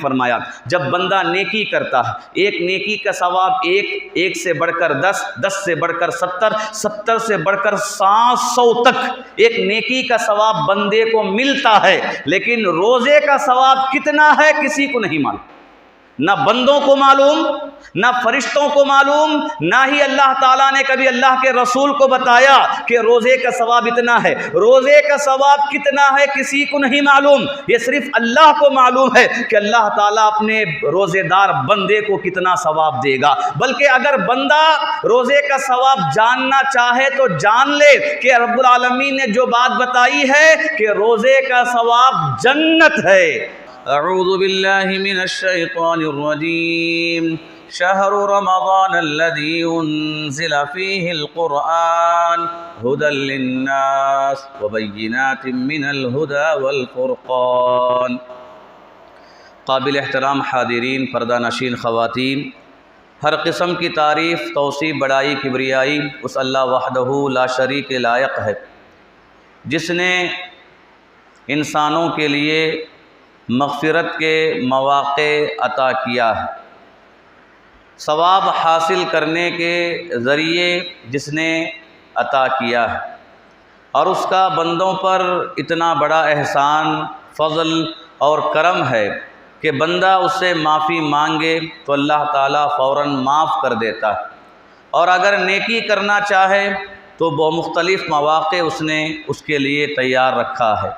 فرمایا جب بندہ نیکی کرتا ہے ایک نیکی کا ثواب ایک سے بڑھ کر 10 سے بڑھ کر 70 سے بڑھ کر 700 تک ایک نیکی کا ثواب بندے کو ملتا ہے، لیکن روزے کا ثواب کتنا ہے کسی کو نہیں معلوم، نہ بندوں کو معلوم، نہ فرشتوں کو معلوم، نہ ہی اللہ تعالیٰ نے کبھی اللہ کے رسول کو بتایا کہ روزے کا ثواب اتنا ہے۔ روزے کا ثواب کتنا ہے کسی کو نہیں معلوم، یہ صرف اللہ کو معلوم ہے کہ اللہ تعالیٰ اپنے روزے دار بندے کو کتنا ثواب دے گا۔ بلکہ اگر بندہ روزے کا ثواب جاننا چاہے تو جان لے کہ رب العالمین نے جو بات بتائی ہے کہ روزے کا ثواب جنت ہے۔ اعوذ باللہ من الشیطان الرجیم، شہر رمضان الذی انزل فیہ القرآن ھدی للناس وبینات من الھدی والفرقان۔ قابل احترام حاضرین، پردہ نشین خواتین، ہر قسم کی تعریف، توصیف، بڑائی، کبریائی اس اللہ وحدہ لا شریک لائق ہے جس نے انسانوں کے لیے مغفرت کے مواقع عطا کیا ہے، ثواب حاصل کرنے کے ذریعے جس نے عطا کیا ہے، اور اس کا بندوں پر اتنا بڑا احسان، فضل اور کرم ہے کہ بندہ اس سے معافی مانگے تو اللہ تعالیٰ فوراً معاف کر دیتا ہے، اور اگر نیکی کرنا چاہے تو وہ مختلف مواقع اس نے اس کے لیے تیار رکھا ہے۔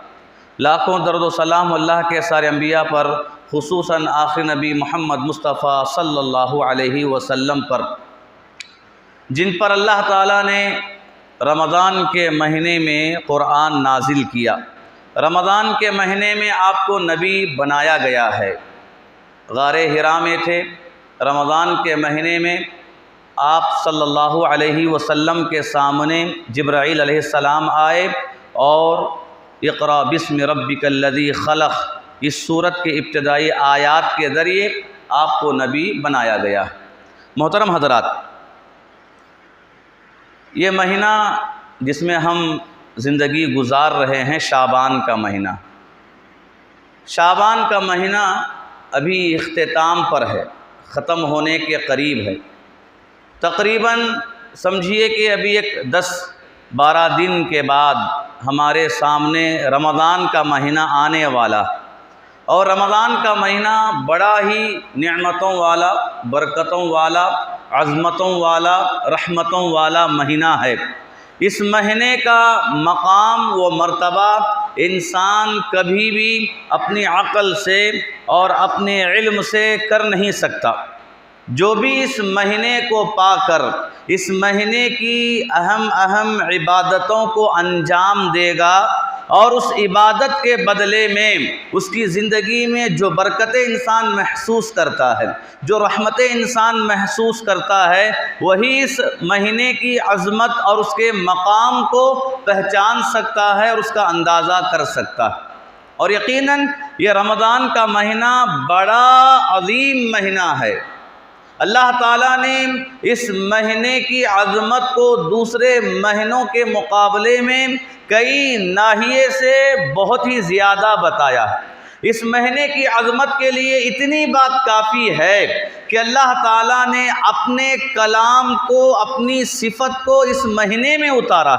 لاکھوں درود و سلام اللہ کے سارے انبیاء پر، خصوصاً آخری نبی محمد مصطفیٰ صلی اللہ علیہ وسلم پر، جن پر اللہ تعالیٰ نے رمضان کے مہینے میں قرآن نازل کیا۔ رمضان کے مہینے میں آپ کو نبی بنایا گیا ہے۔ غار حرا میں تھے، رمضان کے مہینے میں آپ صلی اللہ علیہ وسلم کے سامنے جبرائیل علیہ السلام آئے اور اقرأ بسم ربک الذی خلق اس سورت کے ابتدائی آیات کے ذریعے آپ کو نبی بنایا گیا ہے۔ محترم حضرات، یہ مہینہ جس میں ہم زندگی گزار رہے ہیں، شعبان کا مہینہ، شعبان کا مہینہ ابھی اختتام پر ہے، ختم ہونے کے قریب ہے۔ تقریباً سمجھیے کہ ابھی ایک 10-12 دن کے بعد ہمارے سامنے رمضان کا مہینہ آنے والا، اور رمضان کا مہینہ بڑا ہی نعمتوں والا، برکتوں والا، عظمتوں والا، رحمتوں والا مہینہ ہے۔ اس مہینے کا مقام و مرتبہ انسان کبھی بھی اپنی عقل سے اور اپنے علم سے کر نہیں سکتا۔ جو بھی اس مہینے کو پا کر اس مہینے کی اہم عبادتوں کو انجام دے گا، اور اس عبادت کے بدلے میں اس کی زندگی میں جو برکتیں انسان محسوس کرتا ہے، جو رحمتیں انسان محسوس کرتا ہے، وہی اس مہینے کی عظمت اور اس کے مقام کو پہچان سکتا ہے اور اس کا اندازہ کر سکتا ہے۔ اور یقیناً یہ رمضان کا مہینہ بڑا عظیم مہینہ ہے۔ اللہ تعالیٰ نے اس مہینے کی عظمت کو دوسرے مہینوں کے مقابلے میں کئی ناحیے سے بہت ہی زیادہ بتایا ہے۔ اس مہینے کی عظمت کے لیے اتنی بات کافی ہے کہ اللہ تعالیٰ نے اپنے کلام کو، اپنی صفت کو اس مہینے میں اتارا۔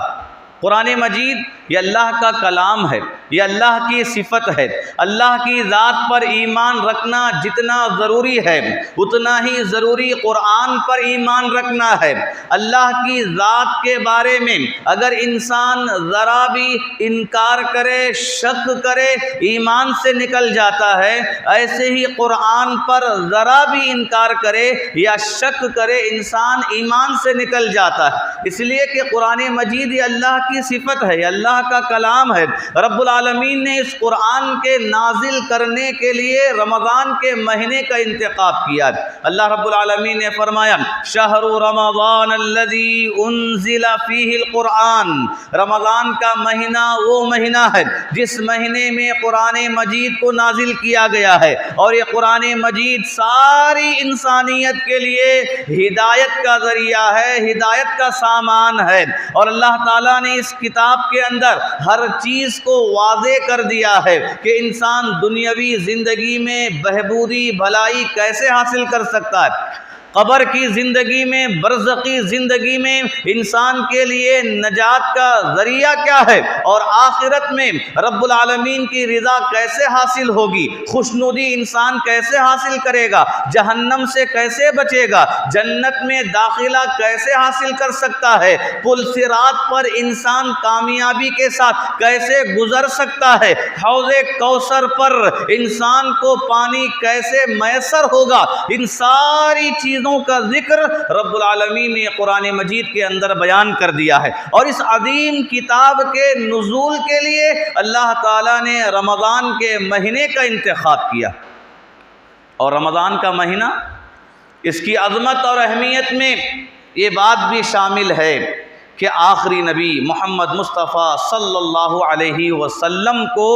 قرآن مجید یہ اللہ کا کلام ہے، یہ اللہ کی صفت ہے۔ اللہ کی ذات پر ایمان رکھنا جتنا ضروری ہے اتنا ہی ضروری قرآن پر ایمان رکھنا ہے۔ اللہ کی ذات کے بارے میں اگر انسان ذرا بھی انکار کرے، شک کرے، ایمان سے نکل جاتا ہے۔ ایسے ہی قرآن پر ذرا بھی انکار کرے یا شک کرے، انسان ایمان سے نکل جاتا ہے۔ اس لیے کہ قرآن مجید یہ اللہ کی صفت ہے، یہ اللہ کا کلام ہے۔ رب العالمین نے اس قرآن کے نازل کرنے کے لیے رمضان کے مہینے کا انتخاب کیا ہے۔ اللہ رب العالمین نے فرمایا شہر رمضان الذی انزل فیہ القرآن، رمضان کا مہینہ وہ مہینہ ہے جس مہینے میں قرآن مجید کو نازل کیا گیا ہے، اور یہ قرآن مجید ساری انسانیت کے لیے ہدایت کا ذریعہ ہے، ہدایت کا سامان ہے۔ اور اللہ تعالیٰ نے اس کتاب کے اندر ہر چیز کو واضح کر دیا ہے کہ انسان دنیاوی زندگی میں بہبودی بھلائی کیسے حاصل کر سکتا ہے، قبر کی زندگی میں، برزخی زندگی میں انسان کے لیے نجات کا ذریعہ کیا ہے، اور آخرت میں رب العالمین کی رضا کیسے حاصل ہوگی، خوشنودی انسان کیسے حاصل کرے گا، جہنم سے کیسے بچے گا، جنت میں داخلہ کیسے حاصل کر سکتا ہے، پل صراط پر انسان کامیابی کے ساتھ کیسے گزر سکتا ہے، حوض کوثر پر انسان کو پانی کیسے میسر ہوگا، ان ساری چیزوں کا ذکر رب العالمین نے قرآن مجید کے اندر بیان کر دیا ہے۔ اور اس عظیم کتاب کے نزول کے لیے اللہ تعالیٰ نے رمضان کے مہینے کا انتخاب کیا، اور رمضان کا مہینہ اس کی عظمت اور اہمیت میں یہ بات بھی شامل ہے کہ آخری نبی محمد مصطفیٰ صلی اللہ علیہ وسلم کو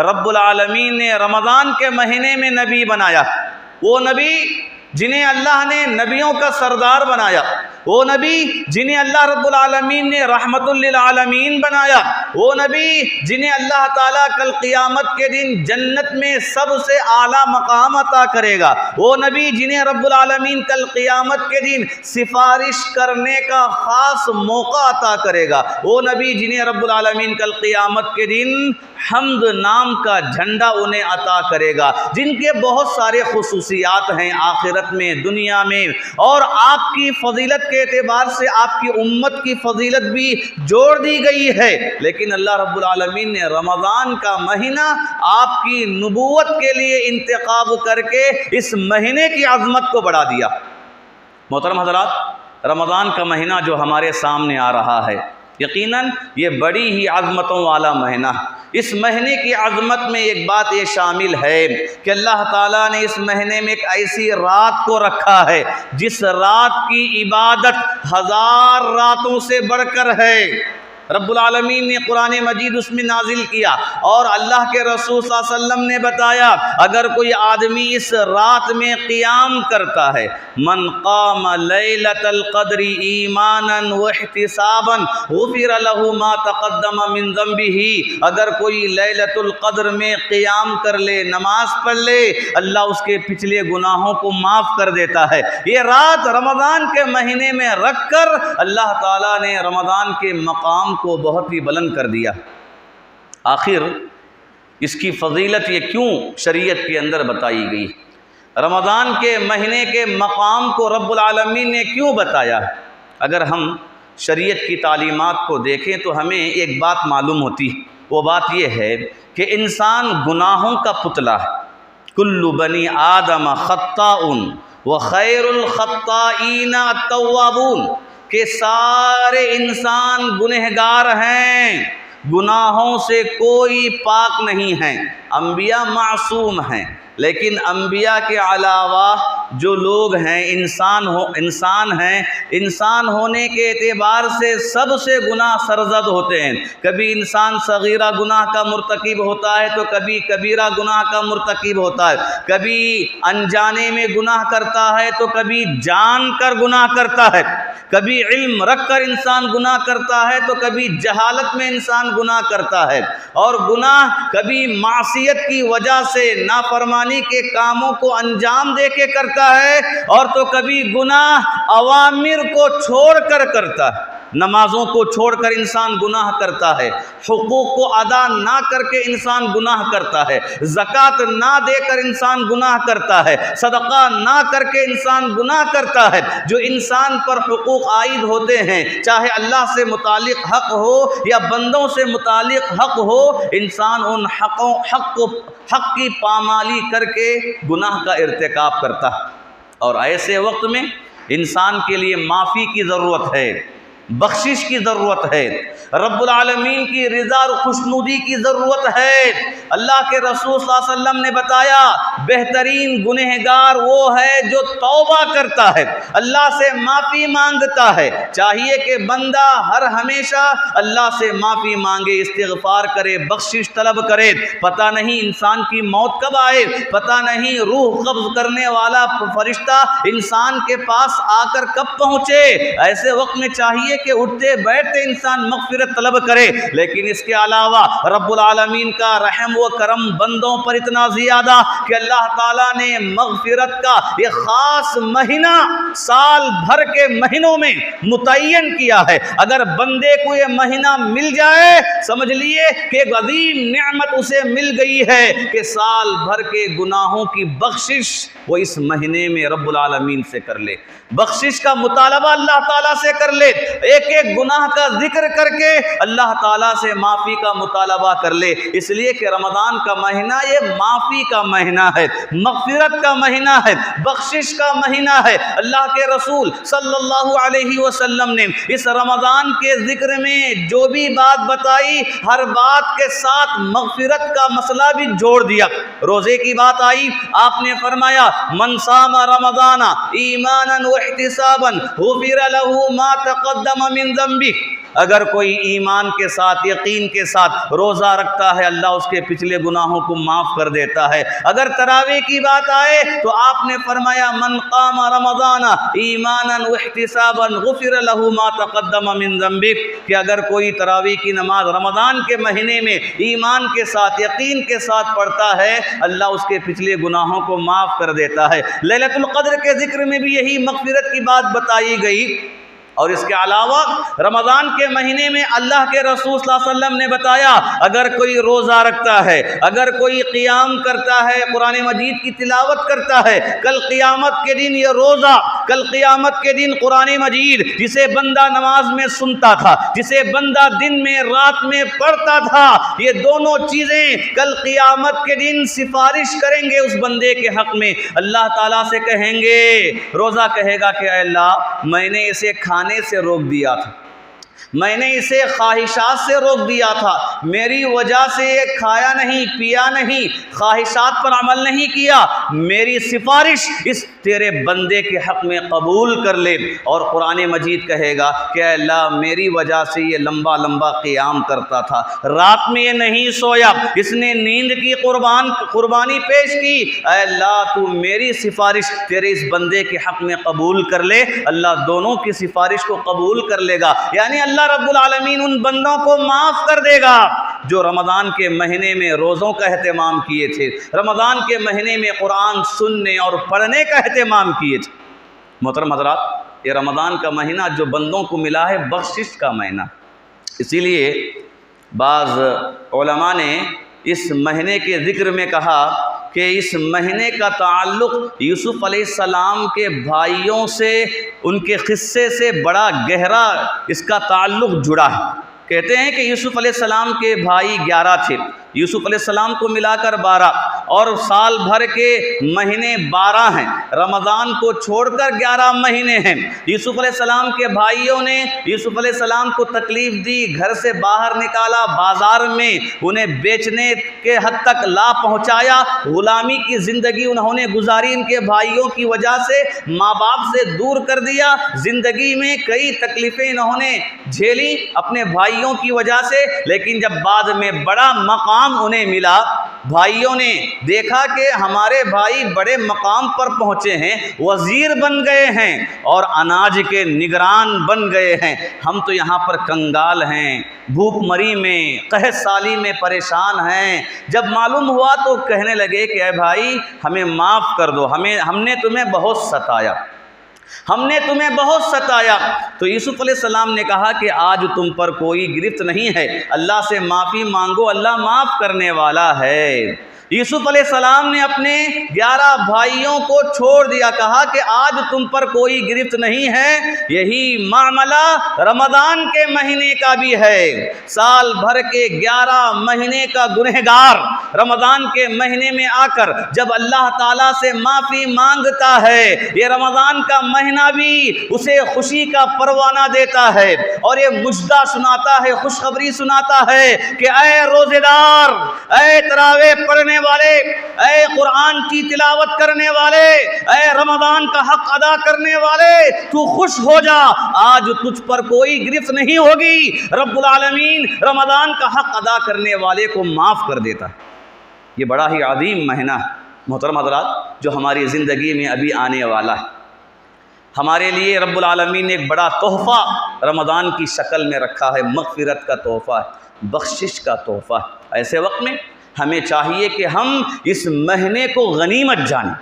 رب العالمین نے رمضان کے مہینے میں نبی بنایا۔ وہ نبی جنہیں اللہ نے نبیوں کا سردار بنایا، وہ نبی جنہیں اللہ رب العالمین نے رحمت للعالمین بنایا، وہ نبی جنہیں اللہ تعالیٰ کل قیامت کے دن جنت میں سب سے اعلیٰ مقام عطا کرے گا، وہ نبی جنہیں رب العالمین کل قیامت کے دن سفارش کرنے کا خاص موقع عطا کرے گا، وہ نبی جنہیں رب العالمین کل قیامت کے دن حمد نام کا جھنڈا انہیں عطا کرے گا، جن کے بہت سارے خصوصیات ہیں آخرت میں، دنیا میں، اور آپ کی فضیلت کے اعتبار سے آپ کی امت کی فضیلت بھی جوڑ دی گئی ہے۔ لیکن اللہ رب العالمین نے رمضان کا مہینہ آپ کی نبوت کے لیے انتخاب کر کے اس مہینے کی عظمت کو بڑھا دیا۔ محترم حضرات، رمضان کا مہینہ جو ہمارے سامنے آ رہا ہے، یقیناً یہ بڑی ہی عظمتوں والا مہینہ ہے۔ اس مہینے کی عظمت میں ایک بات یہ شامل ہے کہ اللہ تعالیٰ نے اس مہینے میں ایک ایسی رات کو رکھا ہے جس رات کی عبادت 1000 راتوں سے بڑھ کر ہے۔ رب العالمین نے قرآن مجید اس میں نازل کیا، اور اللہ کے رسول صلی اللہ علیہ وسلم نے بتایا اگر کوئی آدمی اس رات میں قیام کرتا ہے، من قام لیلۃ القدر ایمانا واحتسابا غفر له ما تقدم من ذنبه، اگر کوئی لیلۃ القدر میں قیام کر لے، نماز پڑھ لے، اللہ اس کے پچھلے گناہوں کو معاف کر دیتا ہے۔ یہ رات رمضان کے مہینے میں رکھ کر اللہ تعالیٰ نے رمضان کے مقام کو بہت ہی بلند کر دیا۔ آخر اس کی فضیلت یہ کیوں شریعت کے اندر بتائی گئی؟ رمضان کے مہینے کے مقام کو رب العالمین نے کیوں بتایا؟ اگر ہم شریعت کی تعلیمات کو دیکھیں تو ہمیں ایک بات معلوم ہوتی ہے، وہ بات یہ ہے کہ انسان گناہوں کا پتلا ہے۔ کل بنی آدم خطاء وخیر الخطائین التوابون، کہ سارے انسان گنہگار ہیں، گناہوں سے کوئی پاک نہیں ہیں۔ انبیاء معصوم ہیں، لیکن انبیاء کے علاوہ جو لوگ ہیں انسان ہونے کے اعتبار سے سب سے گناہ سرزد ہوتے ہیں۔ کبھی انسان صغیرہ گناہ کا مرتکب ہوتا ہے تو کبھی کبیرہ گناہ کا مرتکب ہوتا ہے، کبھی انجانے میں گناہ کرتا ہے تو کبھی جان کر گناہ کرتا ہے، کبھی علم رکھ کر انسان گناہ کرتا ہے تو کبھی جہالت میں انسان گناہ کرتا ہے، اور گناہ کبھی معصیت کی وجہ سے نافرمانی کے کاموں کو انجام دے کے کرتا ہے، اور تو کبھی گناہ اوامر کو چھوڑ کر کرتا ہے، نمازوں کو چھوڑ کر انسان گناہ کرتا ہے، حقوق کو ادا نہ کر کے انسان گناہ کرتا ہے، زکوٰۃ نہ دے کر انسان گناہ کرتا ہے، صدقہ نہ کر کے انسان گناہ کرتا ہے۔ جو انسان پر حقوق عائد ہوتے ہیں، چاہے اللہ سے متعلق حق ہو یا بندوں سے متعلق حق ہو، انسان ان حق کی پامالی کر کے گناہ کا ارتکاب کرتا ہے، اور ایسے وقت میں انسان کے لیے معافی کی ضرورت ہے، بخشش کی ضرورت ہے، رب العالمین کی رضا اور خوشنودی کی ضرورت ہے۔ اللہ کے رسول صلی اللہ علیہ وسلم نے بتایا بہترین گنہگار وہ ہے جو توبہ کرتا ہے، اللہ سے معافی مانگتا ہے۔ چاہیے کہ بندہ ہر ہمیشہ اللہ سے معافی مانگے، استغفار کرے، بخشش طلب کرے۔ پتہ نہیں انسان کی موت کب آئے، پتہ نہیں روح قبض کرنے والا فرشتہ انسان کے پاس آ کر کب پہنچے۔ ایسے وقت میں چاہیے کہ اٹھتے بیٹھتے انسان مغفرت طلب کرے، لیکن اس کے علاوہ رب العالمین کا رحم و کرم بندوں پر اتنا زیادہ کہ اللہ تعالیٰ نے مغفرت کا یہ خاص مہینہ سال بھر کے مہینوں میں متعین کیا ہے۔ اگر بندے کو یہ مہینہ مل جائے سمجھ لیے کہ ایک عظیم نعمت اسے مل گئی ہے کہ سال بھر کے گناہوں کی بخشش وہ اس مہینے میں رب العالمین سے کر لے، بخشش کا مطالبہ اللہ تعالیٰ سے کر لے، ایک ایک گناہ کا ذکر کر کے اللہ تعالیٰ سے معافی کا مطالبہ کر لے، اس لیے کہ رمضان کا مہینہ یہ معافی کا مہینہ ہے، مغفرت کا مہینہ ہے، بخشش کا مہینہ ہے۔ اللہ کے رسول صلی اللہ علیہ وسلم نے اس رمضان کے ذکر میں جو بھی بات بتائی ہر بات کے ساتھ مغفرت کا مسئلہ بھی جوڑ دیا۔ روزے کی بات آئی، آپ نے فرمایا من صام رمضان ایمانا واحتسابا غفر له ما تقدم من ذنبه، اگر کوئی ایمان کے ساتھ یقین کے ساتھ روزہ رکھتا ہے اللہ اس کے پچھلے گناہوں کو معاف کر دیتا ہے۔ اگر تراویح کی بات آئے تو آپ نے فرمایا من قام رمضان ایمانا واحتسابا غفر له ما تقدم من ذنبه، کہ اگر کوئی تراویح کی نماز رمضان کے مہینے میں ایمان کے ساتھ یقین کے ساتھ پڑھتا ہے اللہ اس کے پچھلے گناہوں کو معاف کر دیتا ہے۔ لیلۃ القدر کے ذکر میں بھی یہی مغفرت کی بات بتائی گئی۔ اور اس کے علاوہ رمضان کے مہینے میں اللہ کے رسول صلی اللہ علیہ وسلم نے بتایا اگر کوئی روزہ رکھتا ہے، اگر کوئی قیام کرتا ہے، قرآن مجید کی تلاوت کرتا ہے، کل قیامت کے دن یہ روزہ، کل قیامت کے دن قرآن مجید جسے بندہ نماز میں سنتا تھا، جسے بندہ دن میں رات میں پڑھتا تھا، یہ دونوں چیزیں کل قیامت کے دن سفارش کریں گے اس بندے کے حق میں۔ اللہ تعالیٰ سے کہیں گے، روزہ کہے گا کہ اے اللہ میں نے اسے کھانے سے روک دیا تھا، میں نے اسے خواہشات سے روک دیا تھا، میری وجہ سے یہ کھایا نہیں پیا نہیں، خواہشات پر عمل نہیں کیا، میری سفارش اس تیرے بندے کے حق میں قبول کر لے۔ اور قرآن مجید کہے گا کہ اے اللہ میری وجہ سے یہ لمبا لمبا قیام کرتا تھا، رات میں یہ نہیں سویا، اس نے نیند کی قربانی پیش کی، اے اللہ تو میری سفارش تیرے اس بندے کے حق میں قبول کر لے۔ اللہ دونوں کی سفارش کو قبول کر لے گا، یعنی اللہ رب العالمین ان بندوں کو معاف کر دے گا جو رمضان کے مہینے میں روزوں کا اہتمام کیے تھے، رمضان کے مہینے میں قرآن سننے اور پڑھنے کا اہتمام کیے تھے۔ محترم حضرات، یہ رمضان کا مہینہ جو بندوں کو ملا ہے بخشش کا مہینہ، اسی لیے بعض علماء نے اس مہینے کے ذکر میں کہا کہ اس مہینے کا تعلق یوسف علیہ السلام کے بھائیوں سے، ان کے قصے سے بڑا گہرا اس کا تعلق جڑا ہے۔ کہتے ہیں کہ یوسف علیہ السلام کے بھائی 11 تھے، یوسف علیہ السلام کو ملا کر 12، اور سال بھر کے مہینے 12 ہیں، رمضان کو چھوڑ کر 11 مہینے ہیں۔ یوسف علیہ السلام کے بھائیوں نے یوسف علیہ السلام کو تکلیف دی، گھر سے باہر نکالا، بازار میں انہیں بیچنے کے حد تک لا پہنچایا، غلامی کی زندگی انہوں نے گزاری، ان کے بھائیوں کی وجہ سے ماں باپ سے دور کر دیا، زندگی میں کئی تکلیفیں انہوں نے جھیلی اپنے بھائیوں کی وجہ سے، لیکن جب بعد میں بڑا مقام انہیں ملا، بھائیوں نے دیکھا کہ ہمارے بھائی بڑے مقام پر پہنچے ہیں، وزیر بن گئے ہیں اور اناج کے نگران بن گئے ہیں، ہم تو یہاں پر کنگال ہیں، بھوک مری میں قحط سالی میں پریشان ہیں۔ جب معلوم ہوا تو کہنے لگے کہ اے بھائی ہمیں معاف کر دو، ہم نے تمہیں بہت ستایا، ہم نے تمہیں بہت ستایا۔ تو یوسف علیہ السلام نے کہا کہ آج تم پر کوئی گرفت نہیں ہے، اللہ سے معافی مانگو، اللہ معاف کرنے والا ہے۔ یوسف علیہ السلام نے اپنے 11 بھائیوں کو چھوڑ دیا، کہا کہ آج تم پر کوئی گرفت نہیں ہے۔ یہی معاملہ رمضان کے مہینے کا بھی ہے، سال بھر کے 11 مہینے کا گنہگار رمضان کے مہینے میں آ کر جب اللہ تعالیٰ سے معافی مانگتا ہے، یہ رمضان کا مہینہ بھی اسے خوشی کا پروانہ دیتا ہے اور یہ مجدہ سناتا ہے، خوشخبری سناتا ہے کہ اے روزے دار، اے تراویح پڑھنے والے، اے قرآن کی تلاوت کرنے والے، اے رمضان کا حق ادا کرنے والے، تو خوش ہو جا، آج تجھ پر کوئی گرفت نہیں ہوگی، رب العالمین رمضان کا حق ادا کرنے والے کو معاف کر دیتا ہے۔ یہ بڑا ہی عظیم مہینہ ہے محترم حضرات جو ہماری زندگی میں ابھی آنے والا ہے۔ ہمارے لیے رب العالمین نے ایک بڑا تحفہ رمضان کی شکل میں رکھا ہے، مغفرت کا تحفہ ہے، بخشش کا تحفہ ہے۔ ایسے وقت میں ہمیں چاہیے کہ ہم اس مہینے کو غنیمت جانیں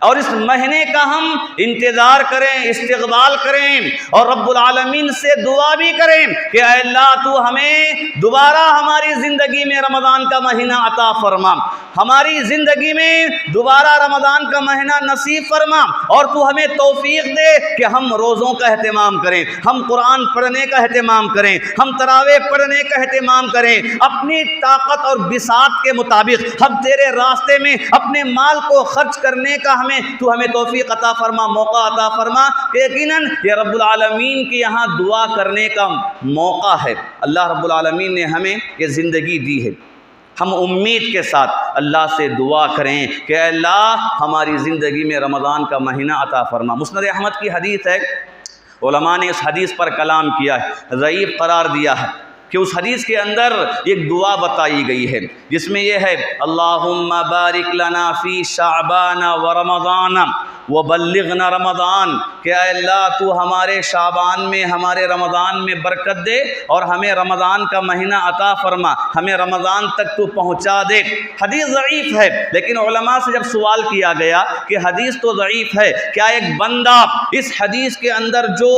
اور اس مہینے کا ہم انتظار کریں، استقبال کریں، اور رب العالمین سے دعا بھی کریں کہ اے اللہ تو ہمیں دوبارہ ہماری زندگی میں رمضان کا مہینہ عطا فرما، ہماری زندگی میں دوبارہ رمضان کا مہینہ نصیب فرما، اور تو ہمیں توفیق دے کہ ہم روزوں کا اہتمام کریں، ہم قرآن پڑھنے کا اہتمام کریں، ہم تراویح پڑھنے کا اہتمام کریں، اپنی طاقت اور بساط کے مطابق ہم تیرے راستے میں اپنے مال کو خرچ کرنے کا تو ہمیں توفیق عطا فرما، موقع عطا فرما۔ یقیناً یہ رب العالمین کے یہاں دعا کرنے کا موقع ہے۔ اللہ رب العالمین نے ہمیں یہ زندگی دی ہے، ہم امید کے ساتھ اللہ سے دعا کریں کہ اے اللہ ہماری زندگی میں رمضان کا مہینہ عطا فرما۔ مسند احمد کی حدیث ہے، علماء نے اس حدیث پر کلام کیا ہے، ضعیف قرار دیا ہے، کہ اس حدیث کے اندر ایک دعا بتائی گئی ہے جس میں یہ ہے اللہم بارک لنا فی شعبان و رمضان وبلغنا رمضان، کہ اے اللہ تو ہمارے شعبان میں، ہمارے رمضان میں برکت دے اور ہمیں رمضان کا مہینہ عطا فرما، ہمیں رمضان تک تو پہنچا دے۔ حدیث ضعیف ہے، لیکن علماء سے جب سوال کیا گیا کہ حدیث تو ضعیف ہے، کیا ایک بندہ اس حدیث کے اندر جو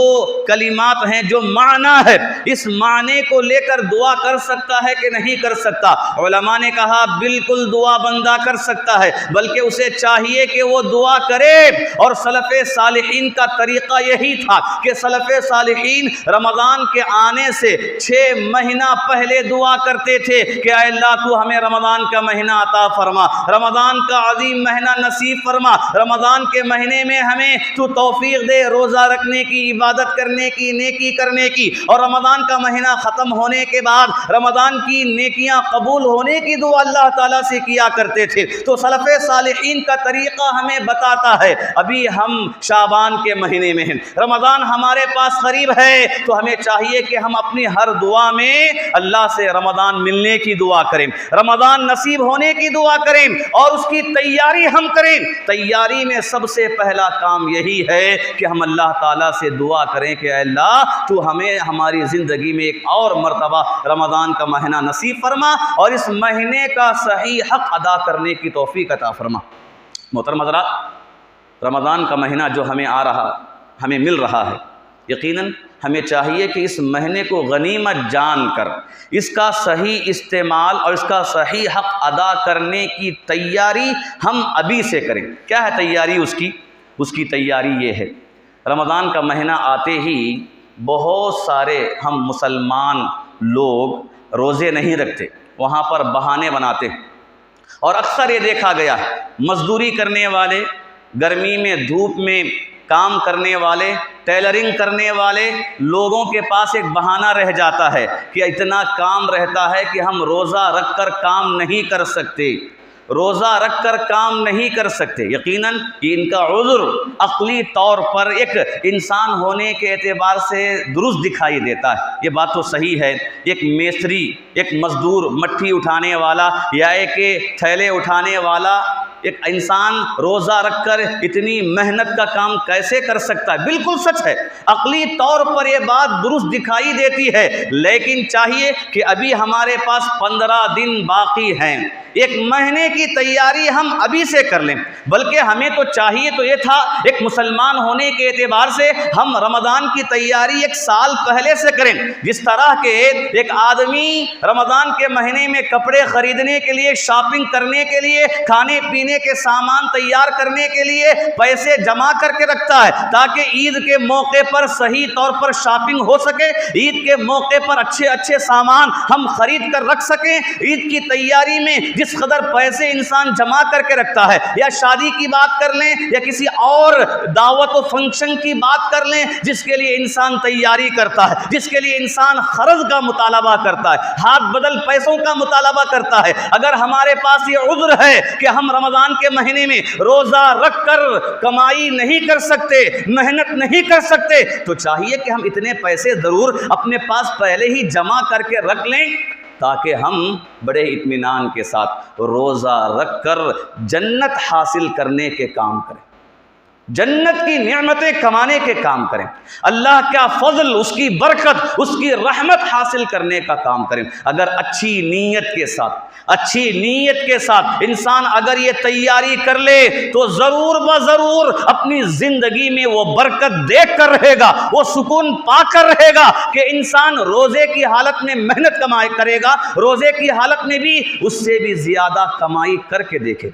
کلمات ہیں، جو معنی ہے، اس معنی کو لے کر دعا کر سکتا ہے کہ نہیں کر سکتا؟ علماء نے کہا بالکل دعا بندہ کر سکتا ہے، بلکہ اسے چاہیے کہ وہ دعا کرے، اور سلف صالحین کا طریقہ یہی تھا کہ سلف صالحین رمضان کے آنے سے 6 مہینہ پہلے دعا کرتے تھے کہ اے اللہ تو ہمیں رمضان کا مہینہ عطا فرما، رمضان کا عظیم مہینہ نصیب فرما، رمضان کے مہینے میں ہمیں تو توفیق دے روزہ رکھنے کی، عبادت کرنے کی، نیکی کرنے کی، اور رمضان کا مہینہ ختم ہونے کے بعد رمضان کی نیکیاں قبول ہونے کی دعا اللہ تعالیٰ سے کیا کرتے تھے۔ تو سلف صالحین کا طریقہ ہمیں بتاتا ہے ابھی ہم شعبان کے مہینے میں ہیں، رمضان ہمارے پاس قریب ہے، تو ہمیں چاہیے کہ ہم اپنی ہر دعا میں اللہ سے رمضان ملنے کی دعا کریں، رمضان نصیب ہونے کی دعا کریں، اور اس کی تیاری ہم کریں۔ تیاری میں سب سے پہلا کام یہی ہے کہ ہم اللہ تعالیٰ سے دعا کریں کہ اے اللہ تو ہمیں ہماری زندگی میں ایک اور مرتبہ رمضان کا مہینہ نصیب فرما، اور اس مہینے کا صحیح حق ادا کرنے کی توفیق عطا فرما۔ محترم حضرات، رمضان کا مہینہ جو ہمیں مل رہا ہے، یقیناً ہمیں چاہیے کہ اس مہینے کو غنیمت جان کر اس کا صحیح استعمال اور اس کا صحیح حق ادا کرنے کی تیاری ہم ابھی سے کریں۔ کیا ہے تیاری اس کی تیاری یہ ہے، رمضان کا مہینہ آتے ہی بہت سارے ہم مسلمان لوگ روزے نہیں رکھتے، وہاں پر بہانے بناتے ہیں، اور اکثر یہ دیکھا گیا ہے مزدوری کرنے والے، گرمی میں دھوپ میں کام کرنے والے، ٹیلرنگ کرنے والے لوگوں کے پاس ایک بہانہ رہ جاتا ہے کہ اتنا کام رہتا ہے کہ ہم روزہ رکھ کر کام نہیں کر سکتے، روزہ رکھ کر کام نہیں کر سکتے۔ یقیناً یہ ان کا عذر عقلی طور پر ایک انسان ہونے کے اعتبار سے درست دکھائی دیتا ہے، یہ بات تو صحیح ہے۔ ایک میستری، ایک مزدور، مٹی اٹھانے والا یا ایک تھیلے اٹھانے والا ایک انسان روزہ رکھ کر اتنی محنت کا کام کیسے کر سکتا ہے؟ بالکل سچ ہے، عقلی طور پر یہ بات درست دکھائی دیتی ہے، لیکن چاہیے کہ ابھی ہمارے پاس 15 دن باقی ہیں، ایک مہینے کی تیاری ہم ابھی سے کر لیں۔ بلکہ ہمیں تو چاہیے تو یہ تھا ایک مسلمان ہونے کے اعتبار سے ہم رمضان کی تیاری 1 سال پہلے سے کریں، جس طرح کے ایک آدمی رمضان کے مہینے میں کپڑے خریدنے کے لیے، شاپنگ کرنے کے لیے، کھانے پینے کے سامان تیار کرنے کے لیے پیسے جمع کر کے رکھتا ہے تاکہ عید کے موقع پر صحیح طور پر شاپنگ ہو سکے، عید کے موقع پر اچھے سامان ہم خرید کر رکھ سکیں۔ عید کی تیاری میں جس قدر پیسے انسان جمع کر کے رکھتا ہے، یا شادی کی بات کر لیں یا کسی اور دعوت و فنکشن کی بات کر لیں جس کے لیے انسان تیاری کرتا ہے، جس کے لیے انسان قرض کا مطالبہ کرتا ہے، ہاتھ بدل پیسوں کا مطالبہ کرتا ہے، اگر ہمارے پاس یہ عذر ہے کہ ہم رمضان کے مہینے میں روزہ رکھ کر کمائی نہیں کر سکتے، محنت نہیں کر سکتے، تو چاہیے کہ ہم اتنے پیسے ضرور اپنے پاس پہلے ہی جمع کر کے رکھ لیں تاکہ ہم بڑے اطمینان کے ساتھ روزہ رکھ کر جنت حاصل کرنے کے کام کریں۔ جنت کی نعمتیں کمانے کے کام کریں، اللہ کا فضل، اس کی برکت، اس کی رحمت حاصل کرنے کا کام کریں۔ اگر اچھی نیت کے ساتھ انسان اگر یہ تیاری کر لے تو ضرور بضرور اپنی زندگی میں وہ برکت دیکھ کر رہے گا، وہ سکون پا کر رہے گا کہ انسان روزے کی حالت میں محنت کمائی کرے گا، روزے کی حالت میں بھی اس سے بھی زیادہ کمائی کر کے دیکھے،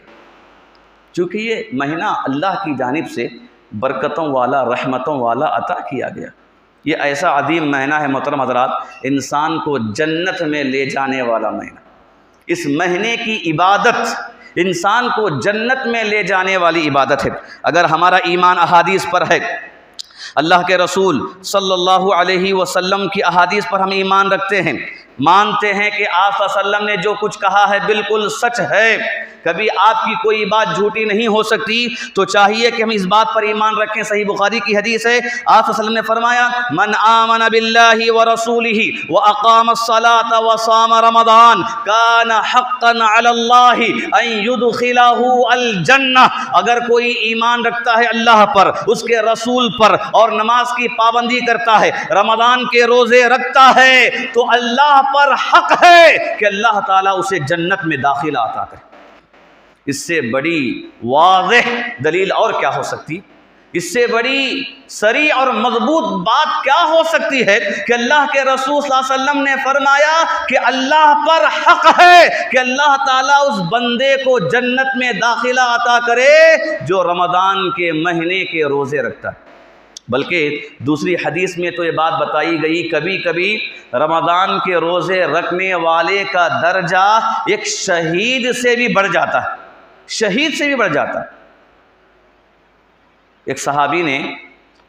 چونکہ یہ مہینہ اللہ کی جانب سے برکتوں والا، رحمتوں والا عطا کیا گیا۔ یہ ایسا عظیم مہینہ ہے محترم حضرات، انسان کو جنت میں لے جانے والا مہینہ۔ اس مہینے کی عبادت انسان کو جنت میں لے جانے والی عبادت ہے۔ اگر ہمارا ایمان احادیث پر ہے، اللہ کے رسول صلی اللہ علیہ وسلم کی احادیث پر ہم ایمان رکھتے ہیں، مانتے ہیں کہ آپ صلی اللہ علیہ وسلم نے جو کچھ کہا ہے بالکل سچ ہے، کبھی آپ کی کوئی بات جھوٹی نہیں ہو سکتی، تو چاہیے کہ ہم اس بات پر ایمان رکھیں۔ صحیح بخاری کی حدیث ہے، آپ صلی اللہ علیہ وسلم نے فرمایا، من آمن باللہ ورسولہ واقام الصلاۃ وصام رمضان کان حقا علی اللہ ان یدخلہ الجنہ۔ اگر کوئی ایمان رکھتا ہے اللہ پر، اس کے رسول پر، اور نماز کی پابندی کرتا ہے، رمضان کے روزے رکھتا ہے، تو اللہ پر حق ہے کہ اللہ تعالیٰ اسے جنت میں داخلہ عطا کرے۔ اس سے بڑی واضح دلیل اور کیا ہو سکتی؟ اس سے بڑی صریح اور مضبوط بات کیا ہو سکتی ہے کہ اللہ کے رسول صلی اللہ علیہ وسلم نے فرمایا کہ اللہ پر حق ہے کہ اللہ تعالیٰ اس بندے کو جنت میں داخلہ عطا کرے جو رمضان کے مہینے کے روزے رکھتا ہے۔ بلکہ دوسری حدیث میں تو یہ بات بتائی گئی، کبھی کبھی رمضان کے روزے رکھنے والے کا درجہ ایک شہید سے بھی بڑھ جاتا ہے، شہید سے بھی بڑھ جاتا ہے۔ ایک صحابی نے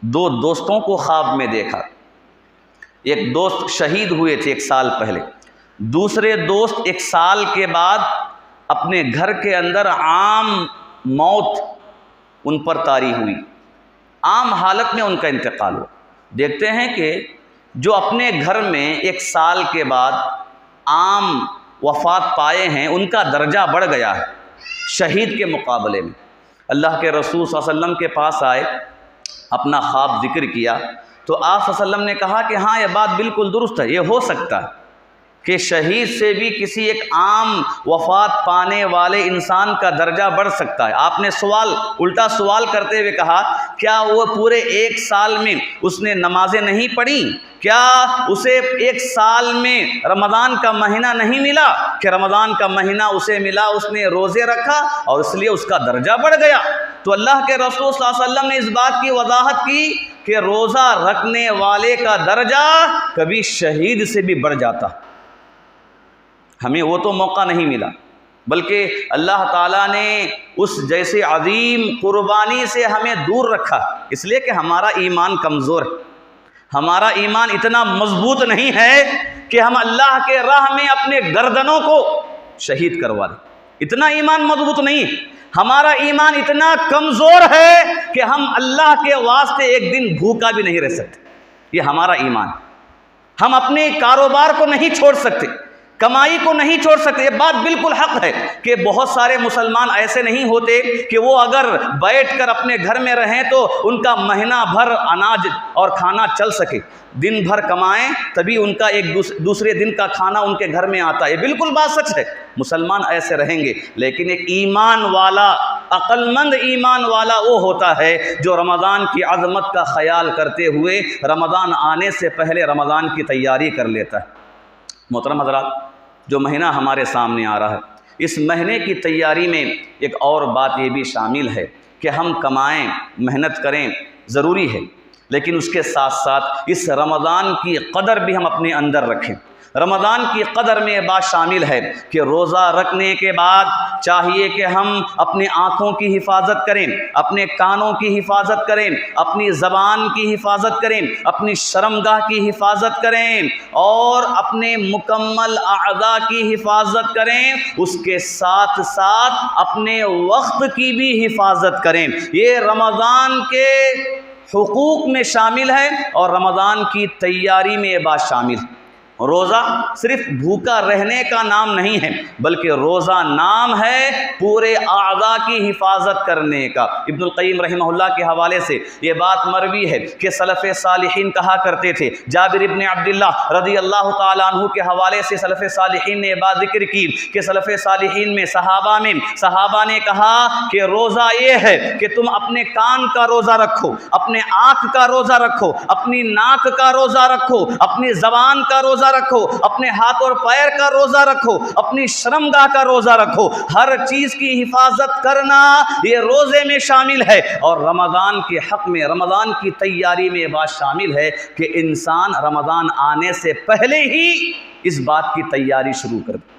دو دوستوں کو خواب میں دیکھا، ایک دوست شہید ہوئے تھے 1 سال پہلے، دوسرے دوست 1 سال کے بعد اپنے گھر کے اندر عام موت ان پر طاری ہوئی، عام حالت میں ان کا انتقال ہوا۔ دیکھتے ہیں کہ جو اپنے گھر میں 1 سال کے بعد عام وفات پائے ہیں ان کا درجہ بڑھ گیا ہے شہید کے مقابلے میں۔ اللہ کے رسول صلی اللہ علیہ وسلم کے پاس آئے، اپنا خواب ذکر کیا، تو آپ صلی اللہ علیہ وسلم نے کہا کہ ہاں یہ بات بالکل درست ہے، یہ ہو سکتا ہے کہ شہید سے بھی کسی ایک عام وفات پانے والے انسان کا درجہ بڑھ سکتا ہے۔ آپ نے الٹا سوال کرتے ہوئے کہا، کیا وہ پورے 1 سال میں اس نے نمازیں نہیں پڑھی؟ کیا اسے 1 سال میں رمضان کا مہینہ نہیں ملا کہ رمضان کا مہینہ اسے ملا، اس نے روزے رکھا اور اس لیے اس کا درجہ بڑھ گیا؟ تو اللہ کے رسول صلی اللہ علیہ وسلم نے اس بات کی وضاحت کی کہ روزہ رکھنے والے کا درجہ کبھی شہید سے بھی بڑھ جاتا۔ ہمیں وہ تو موقع نہیں ملا، بلکہ اللہ تعالیٰ نے اس جیسے عظیم قربانی سے ہمیں دور رکھا، اس لیے کہ ہمارا ایمان کمزور ہے، ہمارا ایمان اتنا مضبوط نہیں ہے کہ ہم اللہ کے راہ میں اپنے گردنوں کو شہید کروا دیں، اتنا ایمان مضبوط نہیں، ہمارا ایمان اتنا کمزور ہے کہ ہم اللہ کے واسطے ایک دن بھوکا بھی نہیں رہ سکتے، یہ ہمارا ایمان۔ ہم اپنے کاروبار کو نہیں چھوڑ سکتے، کمائی کو نہیں چھوڑ سکتے۔ یہ بات بالکل حق ہے کہ بہت سارے مسلمان ایسے نہیں ہوتے کہ وہ اگر بیٹھ کر اپنے گھر میں رہیں تو ان کا مہینہ بھر اناج اور کھانا چل سکے، دن بھر کمائیں تبھی ان کا ایک دوسرے دن کا کھانا ان کے گھر میں آتا ہے، یہ بالکل بات سچ ہے، مسلمان ایسے رہیں گے۔ لیکن ایک ایمان والا، عقل مند ایمان والا وہ ہوتا ہے جو رمضان کی عظمت کا خیال کرتے ہوئے رمضان آنے سے پہلے رمضان کی تیاری کر لیتا ہے۔ محترم حضرات، جو مہینہ ہمارے سامنے آ رہا ہے، اس مہینے کی تیاری میں ایک اور بات یہ بھی شامل ہے کہ ہم کمائیں، محنت کریں، ضروری ہے، لیکن اس کے ساتھ ساتھ اس رمضان کی قدر بھی ہم اپنے اندر رکھیں۔ رمضان کی قدر میں یہ بات شامل ہے کہ روزہ رکھنے کے بعد چاہیے کہ ہم اپنے آنکھوں کی حفاظت کریں، اپنے کانوں کی حفاظت کریں، اپنی زبان کی حفاظت کریں، اپنی شرمگاہ کی حفاظت کریں اور اپنے مکمل اعضاء کی حفاظت کریں، اس کے ساتھ ساتھ اپنے وقت کی بھی حفاظت کریں۔ یہ رمضان کے حقوق میں شامل ہے اور رمضان کی تیاری میں یہ بات شامل ہے۔ روزہ صرف بھوکا رہنے کا نام نہیں ہے، بلکہ روزہ نام ہے پورے اعضاء کی حفاظت کرنے کا۔ ابن القیم رحمہ اللہ کے حوالے سے یہ بات مروی ہے کہ سلف صالحین کہا کرتے تھے، جابر ابن عبداللہ رضی اللہ تعالیٰ عنہ کے حوالے سے سلف صالحین نے یہ بات ذکر کی کہ سلف صالحین میں صحابہ نے کہا کہ روزہ یہ ہے کہ تم اپنے کان کا روزہ رکھو، اپنے آنکھ کا روزہ رکھو، اپنی ناک کا روزہ رکھو، اپنی زبان کا روزہ رکھو، اپنے ہاتھ اور پیر کا روزہ رکھو، اپنی شرمگاہ کا روزہ رکھو۔ ہر چیز کی حفاظت کرنا یہ روزے میں شامل ہے، اور رمضان کے حق میں، رمضان کی تیاری میں یہ بات شامل ہے کہ انسان رمضان آنے سے پہلے ہی اس بات کی تیاری شروع کر دے۔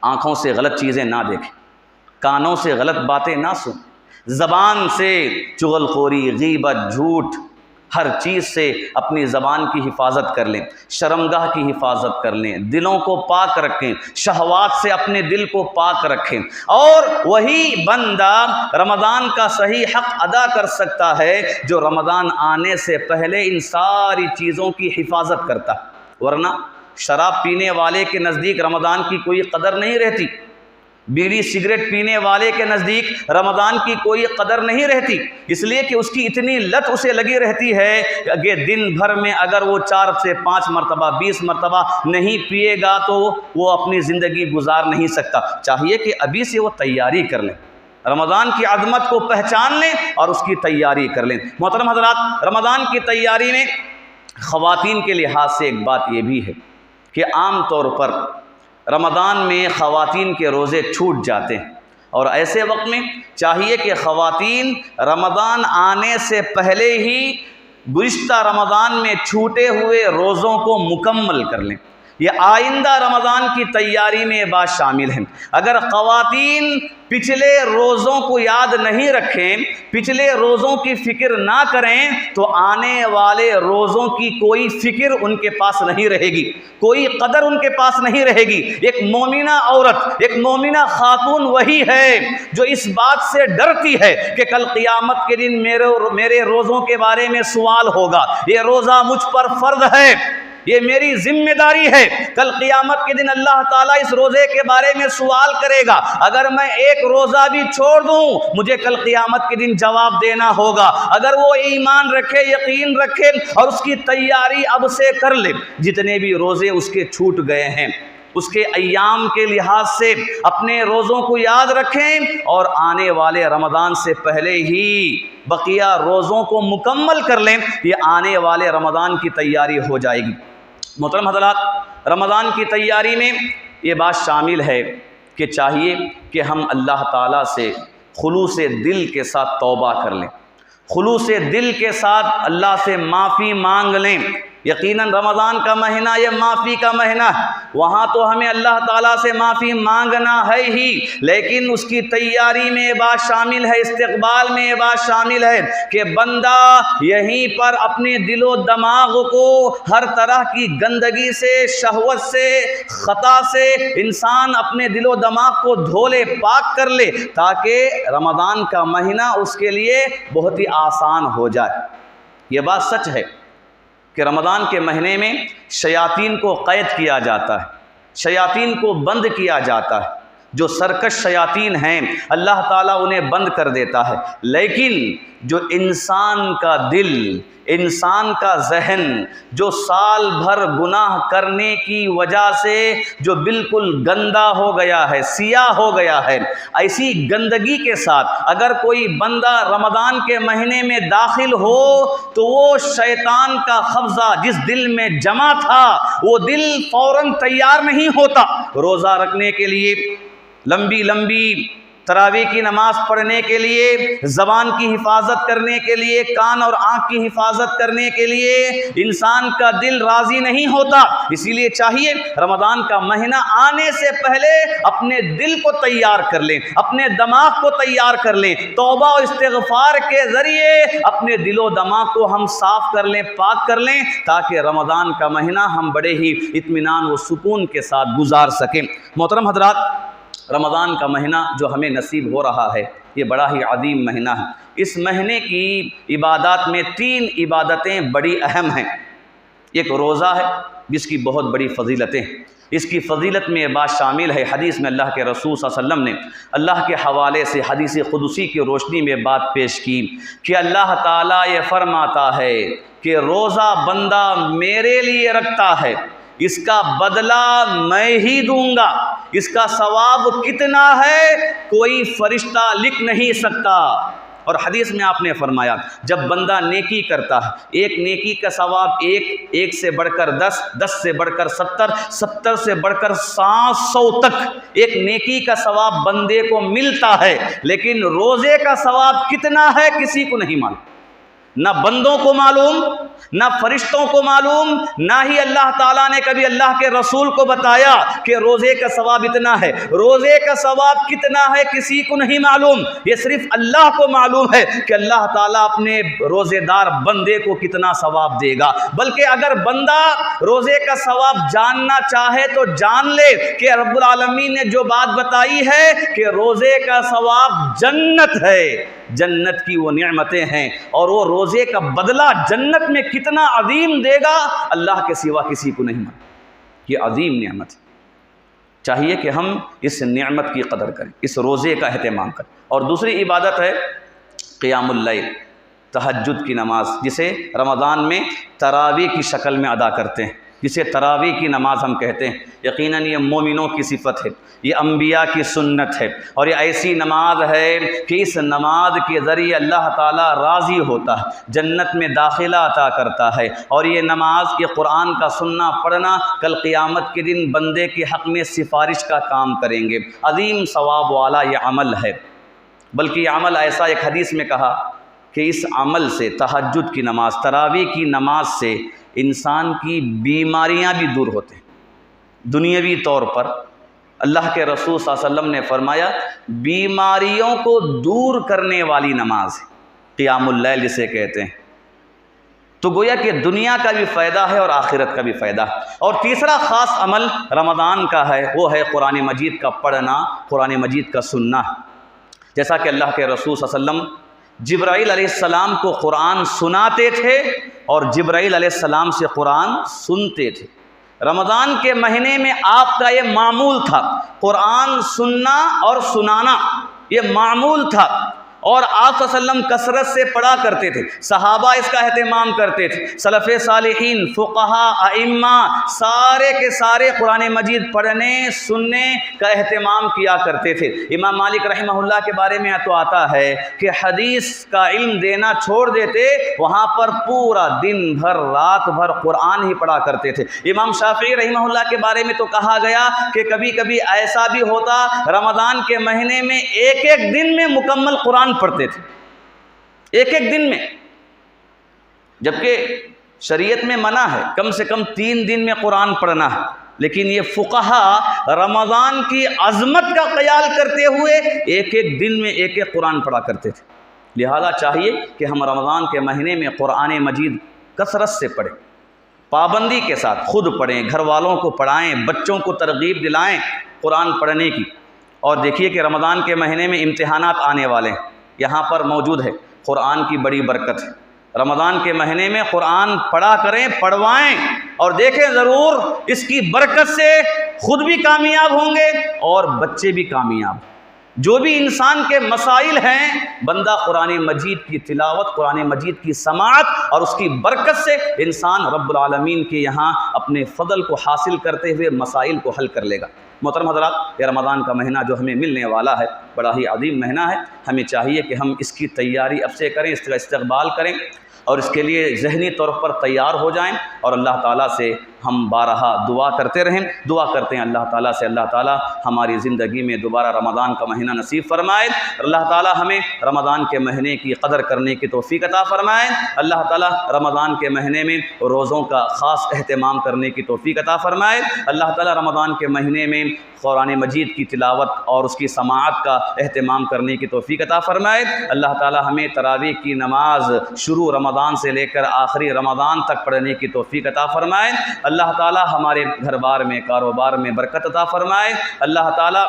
آنکھوں سے غلط چیزیں نہ دیکھیں، کانوں سے غلط باتیں نہ سنیں، زبان سے چغل خوری، غیبت، جھوٹ، ہر چیز سے اپنی زبان کی حفاظت کر لیں، شرمگاہ کی حفاظت کر لیں، دلوں کو پاک رکھیں، شہوات سے اپنے دل کو پاک رکھیں، اور وہی بندہ رمضان کا صحیح حق ادا کر سکتا ہے جو رمضان آنے سے پہلے ان ساری چیزوں کی حفاظت کرتا ہے۔ ورنہ شراب پینے والے کے نزدیک رمضان کی کوئی قدر نہیں رہتی، بیڑی سگریٹ پینے والے کے نزدیک رمضان کی کوئی قدر نہیں رہتی، اس لیے کہ اس کی اتنی لت اسے لگی رہتی ہے کہ دن بھر میں اگر وہ 4 سے 5 مرتبہ 20 مرتبہ نہیں پیے گا تو وہ اپنی زندگی گزار نہیں سکتا۔ چاہیے کہ ابھی سے وہ تیاری کر لیں، رمضان کی عظمت کو پہچان لیں اور اس کی تیاری کر لیں۔ محترم حضرات، رمضان کی تیاری میں خواتین کے لحاظ سے ایک بات یہ بھی ہے کہ عام طور پر رمضان میں خواتین کے روزے چھوٹ جاتے ہیں، اور ایسے وقت میں چاہیے کہ خواتین رمضان آنے سے پہلے ہی گزشتہ رمضان میں چھوٹے ہوئے روزوں کو مکمل کر لیں۔ یہ آئندہ رمضان کی تیاری میں یہ بات شامل ہے۔ اگر خواتین پچھلے روزوں کو یاد نہیں رکھیں، پچھلے روزوں کی فکر نہ کریں، تو آنے والے روزوں کی کوئی فکر ان کے پاس نہیں رہے گی، کوئی قدر ان کے پاس نہیں رہے گی۔ ایک مومنہ عورت، ایک مومنہ خاتون وہی ہے جو اس بات سے ڈرتی ہے کہ کل قیامت کے دن میرے روزوں کے بارے میں سوال ہوگا، یہ روزہ مجھ پر فرض ہے، یہ میری ذمہ داری ہے، کل قیامت کے دن اللہ تعالیٰ اس روزے کے بارے میں سوال کرے گا، اگر میں ایک روزہ بھی چھوڑ دوں مجھے کل قیامت کے دن جواب دینا ہوگا۔ اگر وہ ایمان رکھے، یقین رکھے اور اس کی تیاری اب سے کر لے، جتنے بھی روزے اس کے چھوٹ گئے ہیں اس کے ایام کے لحاظ سے اپنے روزوں کو یاد رکھیں، اور آنے والے رمضان سے پہلے ہی بقیہ روزوں کو مکمل کر لیں، یہ آنے والے رمضان کی تیاری ہو جائے گی۔ محترم حضرات، رمضان کی تیاری میں یہ بات شامل ہے کہ چاہیے کہ ہم اللہ تعالیٰ سے خلوص دل کے ساتھ توبہ کر لیں، خلوص دل کے ساتھ اللہ سے معافی مانگ لیں۔ یقیناً رمضان کا مہینہ یہ معافی کا مہینہ ہے، وہاں تو ہمیں اللہ تعالیٰ سے معافی مانگنا ہے ہی، لیکن اس کی تیاری میں یہ بات شامل ہے، استقبال میں یہ بات شامل ہے کہ بندہ یہیں پر اپنے دل و دماغ کو ہر طرح کی گندگی سے، شہوت سے، خطا سے انسان اپنے دل و دماغ کو دھو لے، پاک کر لے، تاکہ رمضان کا مہینہ اس کے لیے بہت ہی آسان ہو جائے۔ یہ بات سچ ہے کہ رمضان کے مہینے میں شیاطین کو قید کیا جاتا ہے، شیاطین کو بند کیا جاتا ہے، جو سرکش شیاطین ہیں اللہ تعالیٰ انہیں بند کر دیتا ہے، لیکن جو انسان کا دل، انسان کا ذہن جو سال بھر گناہ کرنے کی وجہ سے جو بالکل گندا ہو گیا ہے، سیاہ ہو گیا ہے، ایسی گندگی کے ساتھ اگر کوئی بندہ رمضان کے مہینے میں داخل ہو تو وہ شیطان کا قبضہ جس دل میں جمع تھا وہ دل فوراً تیار نہیں ہوتا روزہ رکھنے کے لیے، لمبی لمبی تراویح کی نماز پڑھنے کے لیے، زبان کی حفاظت کرنے کے لیے، کان اور آنکھ کی حفاظت کرنے کے لیے انسان کا دل راضی نہیں ہوتا۔ اسی لیے چاہیے رمضان کا مہینہ آنے سے پہلے اپنے دل کو تیار کر لیں، اپنے دماغ کو تیار کر لیں، توبہ و استغفار کے ذریعے اپنے دل و دماغ کو ہم صاف کر لیں، پاک کر لیں، تاکہ رمضان کا مہینہ ہم بڑے ہی اطمینان و سکون کے ساتھ گزار سکیں۔ محترم حضرات، رمضان کا مہینہ جو ہمیں نصیب ہو رہا ہے یہ بڑا ہی عظیم مہینہ ہے۔ اس مہینے کی عبادات میں 3 عبادتیں بڑی اہم ہیں۔ ایک روزہ ہے جس کی بہت بڑی فضیلتیں ہیں۔ اس کی فضیلت میں یہ بات شامل ہے، حدیث میں اللہ کے رسول صلی اللہ علیہ وسلم نے اللہ کے حوالے سے حدیث قدسی کی روشنی میں بات پیش کی کہ اللہ تعالیٰ یہ فرماتا ہے کہ روزہ بندہ میرے لیے رکھتا ہے، اس کا بدلہ میں ہی دوں گا، اس کا ثواب کتنا ہے کوئی فرشتہ لکھ نہیں سکتا۔ اور حدیث میں آپ نے فرمایا جب بندہ نیکی کرتا ہے، ایک نیکی کا ثواب ایک سے بڑھ کر 10، 10 سے بڑھ کر 70، 70 سے بڑھ کر 700 تک ایک نیکی کا ثواب بندے کو ملتا ہے، لیکن روزے کا ثواب کتنا ہے کسی کو نہیں معلوم، نہ بندوں کو معلوم، نہ فرشتوں کو معلوم، نہ ہی اللہ تعالیٰ نے کبھی اللہ کے رسول کو بتایا کہ روزے کا ثواب اتنا ہے۔ روزے کا ثواب کتنا ہے کسی کو نہیں معلوم، یہ صرف اللہ کو معلوم ہے کہ اللہ تعالیٰ اپنے روزے دار بندے کو کتنا ثواب دے گا۔ بلکہ اگر بندہ روزے کا ثواب جاننا چاہے تو جان لے کہ رب العالمین نے جو بات بتائی ہے کہ روزے کا ثواب جنت ہے، جنت کی وہ نعمتیں ہیں، اور وہ روزے کا بدلہ جنت میں کتنا عظیم دے گا اللہ کے سوا کسی کو نہیں معلوم۔ یہ عظیم نعمت ہے، چاہیے کہ ہم اس نعمت کی قدر کریں، اس روزے کا اہتمام کریں۔ اور دوسری عبادت ہے قیام اللیل، تہجد کی نماز، جسے رمضان میں تراویح کی شکل میں ادا کرتے ہیں، جسے تراویح کی نماز ہم کہتے ہیں۔ یقیناً یہ مومنوں کی صفت ہے، یہ انبیاء کی سنت ہے، اور یہ ایسی نماز ہے کہ اس نماز کے ذریعے اللہ تعالیٰ راضی ہوتا ہے، جنت میں داخلہ عطا کرتا ہے۔ اور یہ نماز، یہ قرآن کا سننا پڑھنا کل قیامت کے دن بندے کے حق میں سفارش کا کام کریں گے، عظیم ثواب والا یہ عمل ہے۔ بلکہ یہ عمل ایسا، ایک حدیث میں کہا کہ اس عمل سے، تہجد کی نماز، تراویح کی نماز سے انسان کی بیماریاں بھی دور ہوتے ہیں۔ دنیاوی طور پر اللہ کے رسول صلی اللہ علیہ وسلم نے فرمایا بیماریوں کو دور کرنے والی نماز ہے قیام اللیل جسے کہتے ہیں۔ تو گویا کہ دنیا کا بھی فائدہ ہے اور آخرت کا بھی فائدہ ہے۔ اور تیسرا خاص عمل رمضان کا ہے، وہ ہے قرآن مجید کا پڑھنا، قرآن مجید کا سننا۔ جیسا کہ اللہ کے رسول صلی اللہ علیہ وسلم جبرائیل علیہ السلام کو قرآن سناتے تھے اور جبرائیل علیہ السلام سے قرآن سنتے تھے۔ رمضان کے مہینے میں آپ کا یہ معمول تھا، قرآن سننا اور سنانا، یہ معمول تھا، اور آپ صلی اللہ علیہ وسلم کثرت سے پڑھا کرتے تھے، صحابہ اس کا اہتمام کرتے تھے، سلف صالحین، فقہاء، ائمہ سارے کے سارے قرآن مجید پڑھنے سننے کا اہتمام کیا کرتے تھے۔ امام مالک رحمہ اللہ کے بارے میں تو آتا ہے کہ حدیث کا علم دینا چھوڑ دیتے، وہاں پر پورا دن بھر رات بھر قرآن ہی پڑھا کرتے تھے۔ امام شافعی رحمہ اللہ کے بارے میں تو کہا گیا کہ کبھی کبھی ایسا بھی ہوتا رمضان کے مہینے میں ایک ایک دن میں مکمل قرآن پڑھتے تھے، ایک ایک دن میں، جبکہ شریعت میں منع ہے کم سے کم 3 دن میں قرآن پڑھنا ہے، لیکن یہ فقہا رمضان کی عظمت کا خیال کرتے ہوئے ایک ایک دن میں ایک ایک قرآن پڑھا کرتے تھے۔ لہذا چاہیے کہ ہم رمضان کے مہینے میں قرآن مجید کثرت سے پڑھیں، پابندی کے ساتھ، خود پڑھیں، گھر والوں کو پڑھائیں، بچوں کو ترغیب دلائیں قرآن پڑھنے کی۔ اور دیکھیے کہ رمضان کے مہینے میں امتحانات آنے والے ہیں، یہاں پر موجود ہے، قرآن کی بڑی برکت ہے۔ رمضان کے مہینے میں قرآن پڑھا کریں، پڑھوائیں، اور دیکھیں ضرور اس کی برکت سے خود بھی کامیاب ہوں گے اور بچے بھی کامیاب۔ جو بھی انسان کے مسائل ہیں، بندہ قرآن مجید کی تلاوت، قرآن مجید کی سماعت اور اس کی برکت سے انسان رب العالمین کے یہاں اپنے فضل کو حاصل کرتے ہوئے مسائل کو حل کر لے گا۔ محترم حضرات، یہ رمضان کا مہینہ جو ہمیں ملنے والا ہے بڑا ہی عظیم مہینہ ہے، ہمیں چاہیے کہ ہم اس کی تیاری اب سے کریں، اس کا استقبال کریں، اور اس کے لیے ذہنی طور پر تیار ہو جائیں، اور اللہ تعالیٰ سے ہم بارہا دعا کرتے رہیں۔ دعا کرتے ہیں اللہ تعالیٰ سے اللہ تعالیٰ ہماری زندگی میں دوبارہ رمضان کا مہینہ نصیب فرمائے، اللہ تعالیٰ ہمیں رمضان کے مہینے کی قدر کرنے کی توفیق عطا فرمائے، اللہ تعالیٰ رمضان کے مہینے میں روزوں کا خاص اہتمام کرنے کی توفیق عطا فرمائے، اللہ تعالیٰ رمضان کے مہینے میں قرآن مجید کی تلاوت اور اس کی سماعت کا اہتمام کرنے کی توفیق عطا فرمائے، اللہ تعالیٰ ہمیں تراویح کی نماز شروع رمضان سے لے کر آخری رمضان تک پڑھنے کی توفیق عطا فرمائے، اللہ تعالیٰ ہمارے گھر بار میں، کاروبار میں برکت عطا فرمائے، اللہ تعالیٰ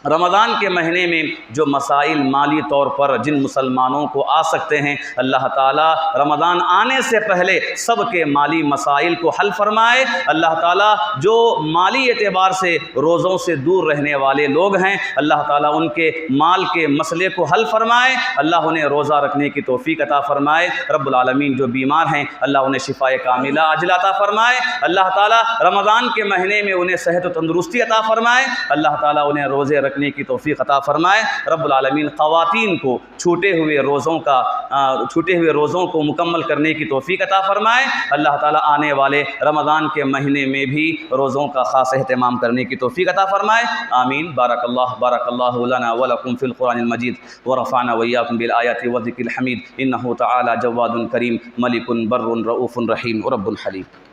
رمضان کے مہینے میں جو مسائل مالی طور پر جن مسلمانوں کو آ سکتے ہیں، اللہ تعالیٰ رمضان آنے سے پہلے سب کے مالی مسائل کو حل فرمائے۔ اللہ تعالیٰ جو مالی اعتبار سے روزوں سے دور رہنے والے لوگ ہیں، اللہ تعالیٰ ان کے مال کے مسئلے کو حل فرمائے، اللہ انہیں روزہ رکھنے کی توفیق عطا فرمائے۔ رب العالمین جو بیمار ہیں اللہ انہیں شفائے کاملہ عاجلہ عطا فرمائے۔ اللہ تعالیٰ رمضان کے مہینے میں انہیں صحت و تندرستی عطا فرمائے، اللہ تعالیٰ انہیں روزے رکھنے کی توفیق عطا فرمائے۔ رب العالمین خواتین کو چھوٹے ہوئے روزوں کو مکمل کرنے کی توفیق عطا فرمائے۔ اللہ تعالیٰ آنے والے رمضان کے مہینے میں بھی روزوں کا خاص اہتمام کرنے کی توفیق عطا فرمائے۔ آمین۔ بارک اللہ لنا ولکم فی القرآن المجید ورفعنا وإیاکم بالآیات والذکر الحمید، انہ تعالی جواد کریم ملک بر رؤوف رحیم رب حلیم۔